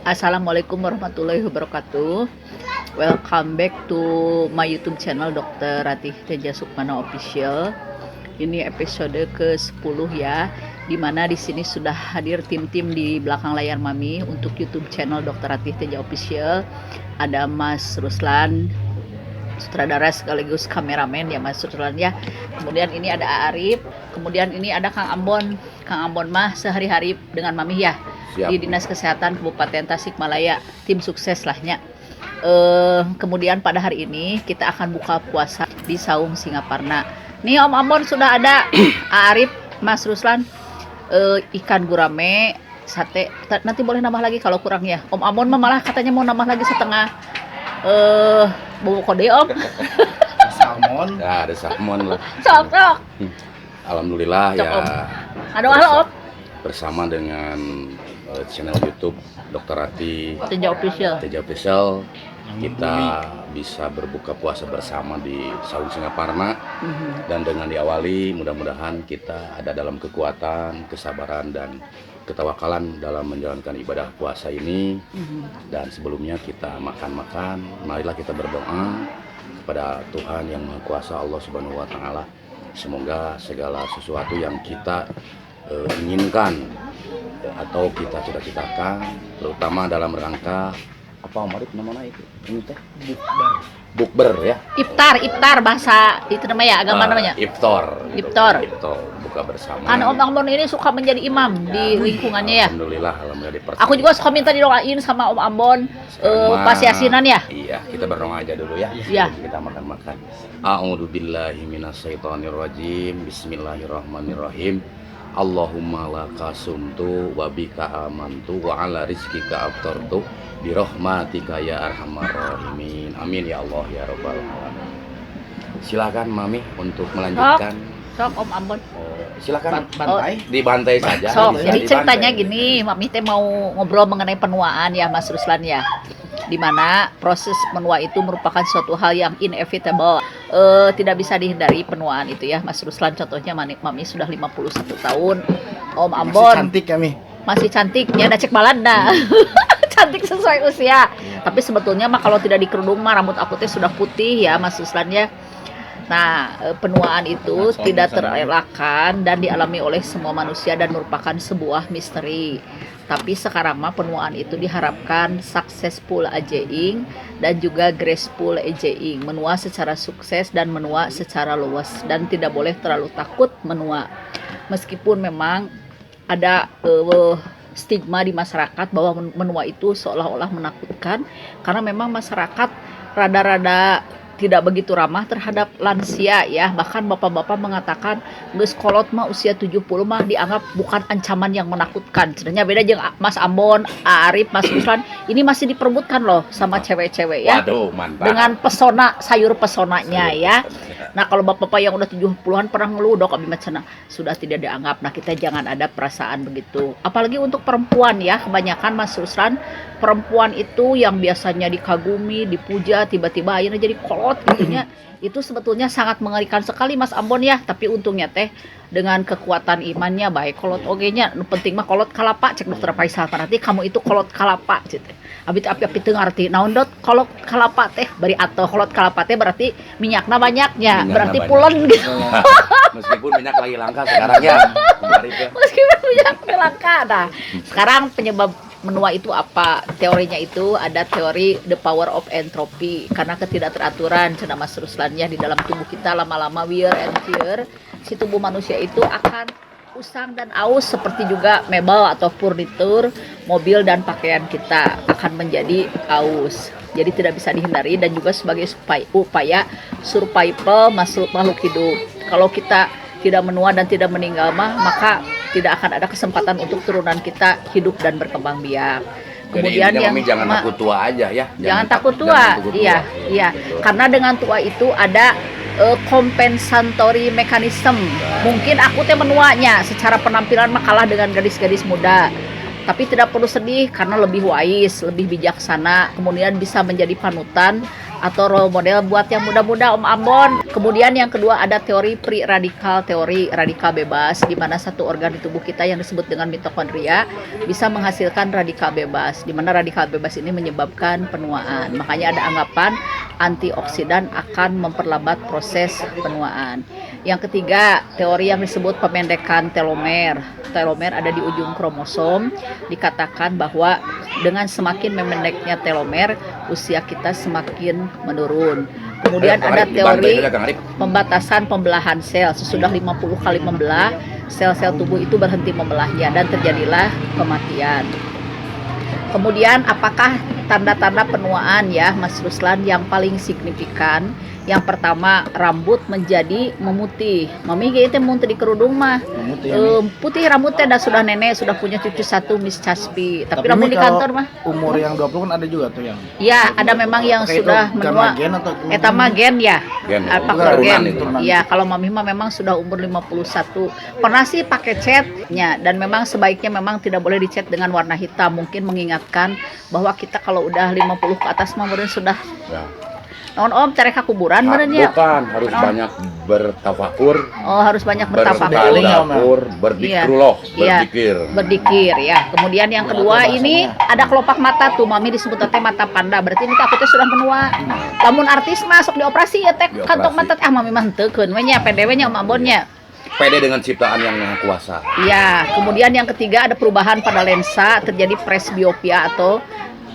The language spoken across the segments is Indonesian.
Assalamualaikum warahmatullahi wabarakatuh. Welcome back to my YouTube channel Dr. Ratih Teja Sukmana Official. Ini episode ke-10 ya, dimana di sini sudah hadir tim-tim di belakang layar Mami untuk YouTube channel Dr. Ratih Teja Official. Ada Mas Ruslan, sutradara sekaligus kameramen ya Mas Ruslan ya. Kemudian ini ada Arif, kemudian ini ada Kang Ambon. Kang Ambon mah sehari-hari dengan Mami ya. Siap. Di Dinas Kesehatan Kabupaten Tasikmalaya, tim sukses lahnya. Kemudian pada hari ini kita akan buka puasa di Saung Singaparna. Nih Om Ambon sudah ada, Arif, Mas Ruslan, ikan gurame, sate. Nanti boleh nambah lagi kalau kurang ya. Om Ambon malah katanya mau nambah lagi setengah bubuk kode Om. Salmon. Ya, ada salmon lah. Sok. Alhamdulillah Cok, ya. Om. Halo Om. Bersama dengan channel YouTube Dr. Ratih Teja Official. Kita bisa berbuka puasa bersama di Saung Singaparna. Dan dengan diawali mudah-mudahan kita ada dalam kekuatan, kesabaran dan ketawakalan dalam menjalankan ibadah puasa ini. Dan sebelumnya kita makan-makan, marilah kita berdoa kepada Tuhan yang Maha Kuasa, Allah Subhanahu wa taala. Semoga segala sesuatu yang kita inginkan atau kita cita-citakan, terutama dalam rangka apa Om Arif namanya itu? Ini teh bukber ya. Iftar bahasa itu namanya agama namanya. Iftar, buka bersama. Kan Om Ambon ini suka menjadi imam di lingkungannya ya. Alhamdulillah dipercaya. Aku juga suka minta didoain sama Om Ambon pas yasinan ya. Iya, kita berdoa aja dulu ya. Iya. Kita makan-makan. A'udzubillahi minasyaitonirrajim. Bismillahirrahmanirrahim. Allahumma laka sumtu wa bika amantu wa ala rizkika aftartu bi rahmatika ya arhamar rahimin. Amin ya Allah ya rabbal alamin. Silakan Mami untuk melanjutkan. Sok Om Ambon. Silakan dibantai saja. Sok, jadi ceritanya gini, Mami teh mau ngobrol mengenai penuaan ya Mas Ruslan ya. Di mana proses menua itu merupakan suatu hal yang inevitable, tidak bisa dihindari penuaan itu ya Mas Ruslan. Contohnya Mami sudah 51 tahun, Om Ambon masih cantik kami, masih cantik ya, ada cek balanda. Cantik sesuai usia. Tapi sebetulnya mah kalau tidak dikerudung mah rambut aku teh sudah putih ya Mas Ruslan ya. Nah, penuaan itu tidak terelakkan dan dialami oleh semua manusia dan merupakan sebuah misteri. Tapi sekarang mah penuaan itu diharapkan successful aging dan juga graceful aging, menua secara sukses dan menua secara luas, dan tidak boleh terlalu takut menua. Meskipun memang ada stigma di masyarakat bahwa menua itu seolah-olah menakutkan, karena memang masyarakat rada-rada tidak begitu ramah terhadap lansia ya. Bahkan bapak-bapak mengatakan geus kolot mah usia 70 mah dianggap bukan ancaman yang menakutkan. Sebenarnya beda jeung Mas Ambon, Arif, Mas Ruslan, ini masih diperebutkan loh sama cewek-cewek ya. Waduh, mantap. Dengan pesona, sayur pesonanya ya. Nah, kalau bapak-bapak yang udah 70-an pernah ngeluh, dok abi macana sudah tidak dianggap. Nah, kita jangan ada perasaan begitu. Apalagi untuk perempuan ya, kebanyakan Mas Ruslan, perempuan itu yang biasanya dikagumi, dipuja, tiba-tiba akhirnya jadi kolot gitunya. Itu sebetulnya sangat mengerikan sekali Mas Ambon ya. Tapi untungnya teh dengan kekuatan imannya baik kolot ogenya, nu penting mah kolot kalapa, cek dokter Faisal, berarti kamu itu kolot kalapa gitu. Abi api teu ngarti naon dot kolot kalapa teh, bari atoh kolot kalapa teh berarti minyakna banyaknya, berarti pulen gitu. Meskipun minyak lagi langka sekarang ya. Meskipun minyak langka. Nah, sekarang penyebab menua itu apa? Teorinya itu ada teori the power of entropy, karena ketidakteraturan cenah Mas Ruslan ya di dalam tubuh kita lama-lama wear and tear, si tubuh manusia itu akan usang dan aus, seperti juga mebel atau furnitur, mobil dan pakaian kita akan menjadi aus. Jadi tidak bisa dihindari dan juga sebagai upaya survival makhluk hidup. Kalau kita tidak menua dan tidak meninggal maka tidak akan ada kesempatan untuk turunan kita hidup dan berkembang biak. Kemudian yang jangan takut tua aja ya. Jangan takut tua. Iya. Karena dengan tua itu ada compensatory mechanism. Mungkin aku teh menuanya secara penampilan mah kalah dengan gadis-gadis muda. Tapi tidak perlu sedih karena lebih wise, lebih bijaksana, kemudian bisa menjadi panutan atau role model buat yang muda-muda Om Ambon. Kemudian yang kedua ada teori pre-radikal, teori radikal bebas, di mana satu organ di tubuh kita yang disebut dengan mitokondria bisa menghasilkan radikal bebas, di mana radikal bebas ini menyebabkan penuaan. Makanya ada anggapan antioksidan akan memperlambat proses penuaan. Yang ketiga, teori yang disebut pemendekan telomer. Telomer ada di ujung kromosom. Dikatakan bahwa dengan semakin memendeknya telomer, usia kita semakin menurun. Kemudian ada teori pembatasan pembelahan sel. Sesudah 50 kali membelah, sel-sel tubuh itu berhenti membelahnya dan terjadilah kematian. Kemudian apakah tanda-tanda penuaan ya Mas Ruslan yang paling signifikan? Yang pertama, rambut menjadi memutih. Mami gitu mun teu di kerudung mah. Putih rambutnya dan sudah nenek, sudah punya cucu satu Miss Caspi. Tapi namun di kantor mah umur yang 20 kan ada juga tuh yang. Iya, ada memang yang sudah menua. Eta mah gen ya. Faktor gen. Iya, kalau Mami mah memang sudah umur 51. Pernah sih pakai catnya dan memang sebaiknya memang tidak boleh dicat dengan warna hitam. Mungkin mengingatkan bahwa kita kalau udah 50 ke atas mah meureun sudah ya. Om cari ke kuburan benernya. Bukan, harus banyak bertafakur. Oh, harus banyak bertafakur. Berdikrullah, berzikir. Berzikir ya. Kemudian yang kedua ini ada kelopak mata tuh, Mami disebut teh mata panda. Berarti ini aku teh sudah menua. Lamun artis masuk dioperasi ya teh kantong mata teh Mami mah henteukeun we nya, pede we nya Om Ambonnya. Pede dengan ciptaan yang Maha Kuasa. Iya, kemudian yang ketiga ada perubahan pada lensa, terjadi presbiopia atau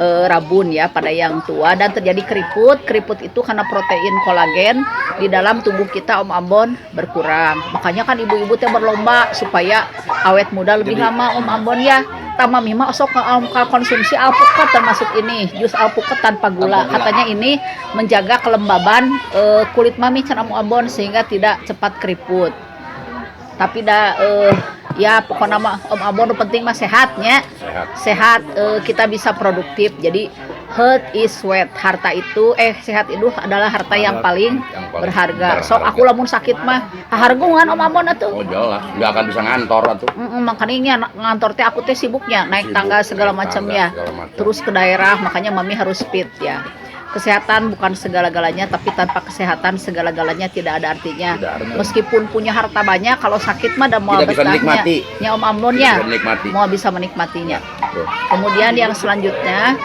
rabun ya pada yang tua dan terjadi keriput. Keriput itu karena protein kolagen di dalam tubuh kita Om Ambon berkurang. Makanya kan ibu-ibu teh berlomba supaya awet muda lebih lama Om Ambon ya. Tama mima osok konsumsi alpukat termasuk ini jus alpukat tanpa gula. Katanya ini menjaga kelembaban kulit Mami can Om Ambon sehingga tidak cepat keriput. Tapi ya pokoknya Om Ambon penting mah sehatnya. Sehat kita bisa produktif. Jadi health is wealth. Harta itu sehat itu adalah harta yang paling berharga. Sok aku lamun sakit mah hargungan Om Ambon atuh. Oh jelas, enggak akan bisa ngantor atuh. Makanya ini ngantor teh aku teh sibuknya naik tangga segala macam ya. Terus ke daerah, makanya Mami harus fit ya. Kesehatan bukan segala-galanya, tapi tanpa kesehatan segala-galanya tidak ada artinya. Meskipun punya harta banyak, kalau sakit mah dan mau betahnya, ya Om Ambon ya, mau bisa menikmatinya. Kemudian yang selanjutnya,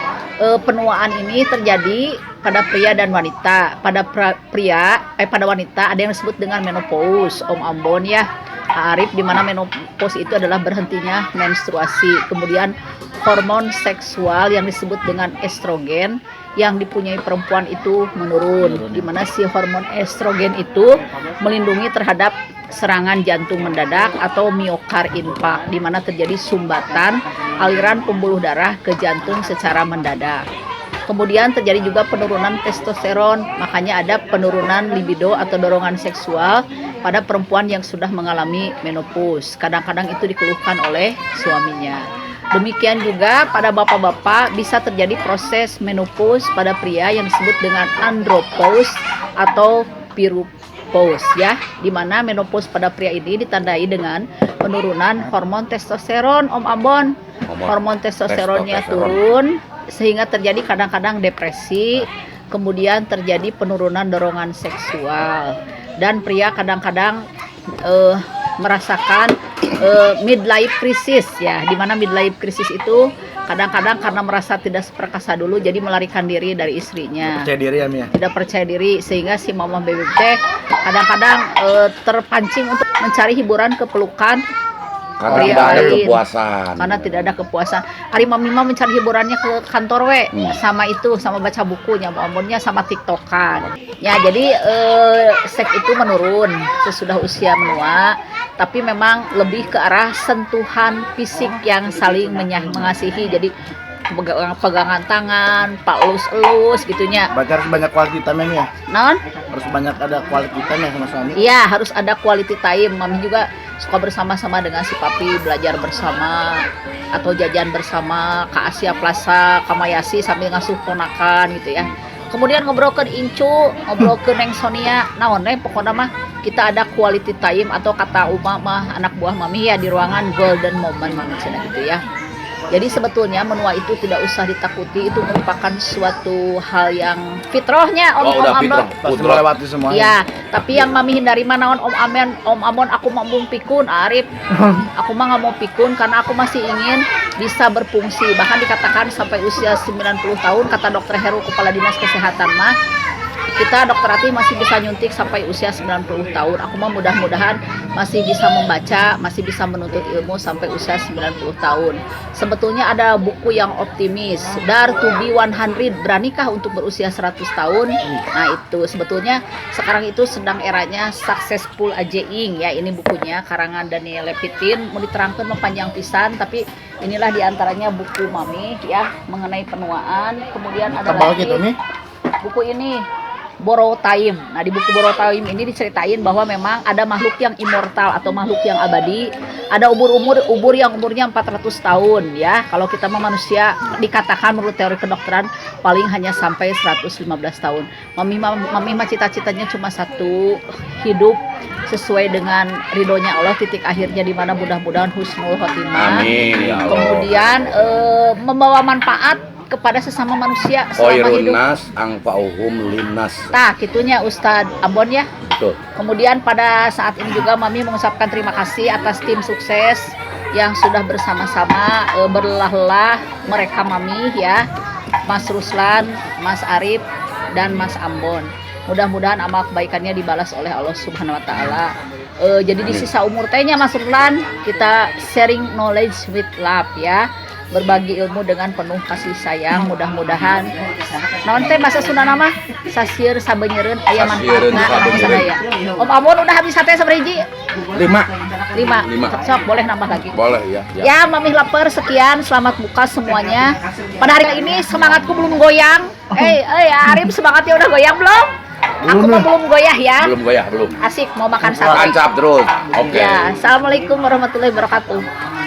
penuaan ini terjadi pada pria dan wanita. Pada pada wanita ada yang disebut dengan menopause, Om Ambon ya. Arif, di mana menopause itu adalah berhentinya menstruasi. Kemudian hormon seksual yang disebut dengan estrogen yang dipunyai perempuan itu menurun, di mana si hormon estrogen itu melindungi terhadap serangan jantung mendadak atau miokard infark, di mana terjadi sumbatan aliran pembuluh darah ke jantung secara mendadak. Kemudian terjadi juga penurunan testosteron, makanya ada penurunan libido atau dorongan seksual pada perempuan yang sudah mengalami menopause. Kadang-kadang itu dikeluhkan oleh suaminya. Demikian juga pada bapak-bapak bisa terjadi proses menopause pada pria yang disebut dengan andropause atau piropause ya, di mana menopause pada pria ini ditandai dengan penurunan hormon testosteron Om Ambon. Hormon testosteronnya turun sehingga terjadi kadang-kadang depresi, kemudian terjadi penurunan dorongan seksual dan pria kadang-kadang merasakan midlife crisis ya, di mana midlife crisis itu kadang-kadang karena merasa tidak seperkasa dulu jadi melarikan diri dari istrinya. Percaya diri ya Mia. Tidak percaya diri sehingga si mama bebek teh kadang-kadang terpancing untuk mencari hiburan ke pelukan. Karena tidak ada kepuasan. Karena tidak ada kepuasan. Hari Mami mah mencari hiburannya ke kantor sama itu, sama baca bukunya, Ambonnya sama TikTokan. Ya, jadi seks itu menurun sesudah usia menua, tapi memang lebih ke arah sentuhan fisik yang saling mengasihi. Jadi pegangan tangan, pak elus-elus gitunya. Berarti harus banyak quality time ya? Non? Harus banyak ada quality time ya sama suami? Iya, harus ada quality time. Mami juga suka bersama-sama dengan si papi, belajar bersama atau jajan bersama ke Asia Plaza, ke Mayasi sambil ngasuh ponakan gitu ya. Kemudian ngobrolkeun Incu, ngobrolkeun Neng Sonia, naon pokoknya mah kita ada quality time atau kata Uma mah anak buah Mami ya di ruangan golden moment gitu ya. Jadi sebetulnya menua itu tidak usah ditakuti, itu merupakan suatu hal yang fitrahnya Om Oh, udah Amon. fitrah. Pasti melewati semua. Ya, tapi yang mami hindari mah naon Om Amon aku mau pikun Arif. Aku mah nggak mau pikun karena aku masih ingin bisa berfungsi. Bahkan dikatakan sampai usia 90 tahun kata Dokter Heru Kepala Dinas Kesehatan mah kita dokter Ati masih bisa nyuntik sampai usia 90 tahun. Aku mah mudah-mudahan masih bisa membaca, masih bisa menuntut ilmu sampai usia 90 tahun. Sebetulnya ada buku yang optimis, Dare to be 100, beranikah untuk berusia 100 tahun? Nah, itu sebetulnya sekarang itu sedang eranya successful aging ya. Ini bukunya karangan Daniel Levitin, mau diterangkan mepanjang pisan, tapi inilah diantaranya buku Mami ya mengenai penuaan. Kemudian ada Tebal lagi gitu nih. buku ini Borrow Time. Nah, di buku Borrow Time ini diceritain bahwa memang ada makhluk yang immortal atau makhluk yang abadi. Ada ubur yang umurnya 400 tahun ya. Kalau kita mah manusia dikatakan menurut teori kedokteran paling hanya sampai 115 tahun. Mami mah cita-citanya cuma satu, hidup sesuai dengan ridhonya Allah, titik akhirnya di mana mudah-mudahan husnul khotimah. Amin ya Allah. Kemudian membawa manfaat kepada sesama manusia selama Khairun hidup. nas angfa'uhum linnas. Nah, gitunya Ustadz Ambon ya. Betul. Kemudian pada saat ini juga Mami mengucapkan terima kasih atas tim sukses yang sudah bersama-sama berlelah-lelah merekam Mami ya. Mas Ruslan, Mas Arif, dan Mas Ambon. Mudah-mudahan amal kebaikannya dibalas oleh Allah Subhanahu wa taala. Jadi di sisa umur tehnya Mas Ruslan, kita sharing knowledge with love ya. Berbagi ilmu dengan penuh kasih sayang. Mudah-mudahan naon teh bahasa Sunda nama sasieun sabeunyereun aya Sasieun manfaatna kana sabeunyereun. sadaya. Om Amon udah habis sate saberiji? 5. 5. Sok boleh nambah lagi. Boleh ya. Ya, Mami lapar. Sekian, selamat buka semuanya. Pada hari ini semangatku belum goyang. Arif semangatnya udah goyang belum? Aku mah belum goyah ya. Belum goyah, belum. Asik mau makan sate. Tancap terus. Oke. Ya, assalamualaikum warahmatullahi wabarakatuh.